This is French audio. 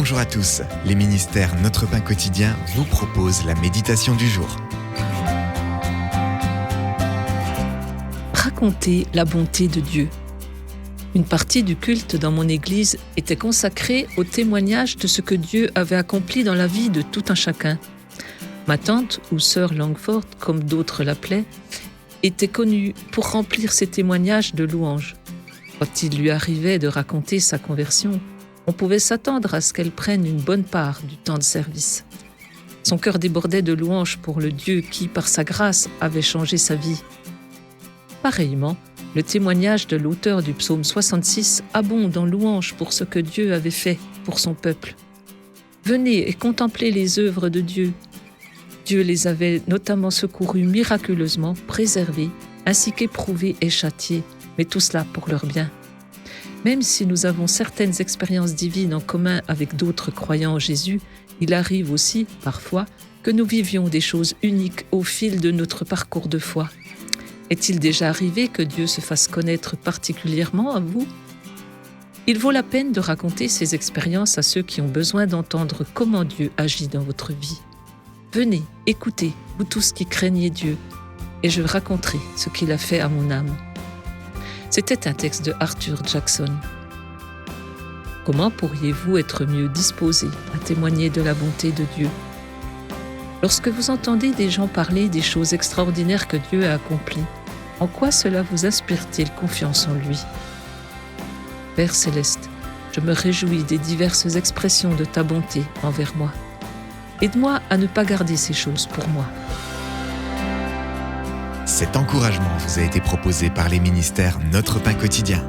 Bonjour à tous, les ministères Notre Pain Quotidien vous proposent la méditation du jour. Raconter la bonté de Dieu. Une partie du culte dans mon église était consacrée au témoignage de ce que Dieu avait accompli dans la vie de tout un chacun. Ma tante, ou sœur Langford, comme d'autres l'appelaient, était connue pour remplir ses témoignages de louanges. Quand il lui arrivait de raconter sa conversion, on pouvait s'attendre à ce qu'elle prenne une bonne part du temps de service. Son cœur débordait de louanges pour le Dieu qui, par sa grâce, avait changé sa vie. Pareillement, le témoignage de l'auteur du psaume 66 abonde en louanges pour ce que Dieu avait fait pour son peuple. Venez et contemplez les œuvres de Dieu. Dieu les avait notamment secourus miraculeusement, préservés, ainsi qu'éprouvés et châtiés, mais tout cela pour leur bien. Même si nous avons certaines expériences divines en commun avec d'autres croyants en Jésus, il arrive aussi, parfois, que nous vivions des choses uniques au fil de notre parcours de foi. Est-il déjà arrivé que Dieu se fasse connaître particulièrement à vous ? Il vaut la peine de raconter ces expériences à ceux qui ont besoin d'entendre comment Dieu agit dans votre vie. Venez, écoutez, vous tous qui craignez Dieu, et je raconterai ce qu'il a fait à mon âme. C'était un texte de Arthur Jackson. Comment pourriez-vous être mieux disposé à témoigner de la bonté de Dieu ? Lorsque vous entendez des gens parler des choses extraordinaires que Dieu a accomplies, en quoi cela vous inspire-t-il confiance en lui ? Père céleste, je me réjouis des diverses expressions de ta bonté envers moi. Aide-moi à ne pas garder ces choses pour moi. Cet encouragement vous a été proposé par les ministères Notre Pain Quotidien.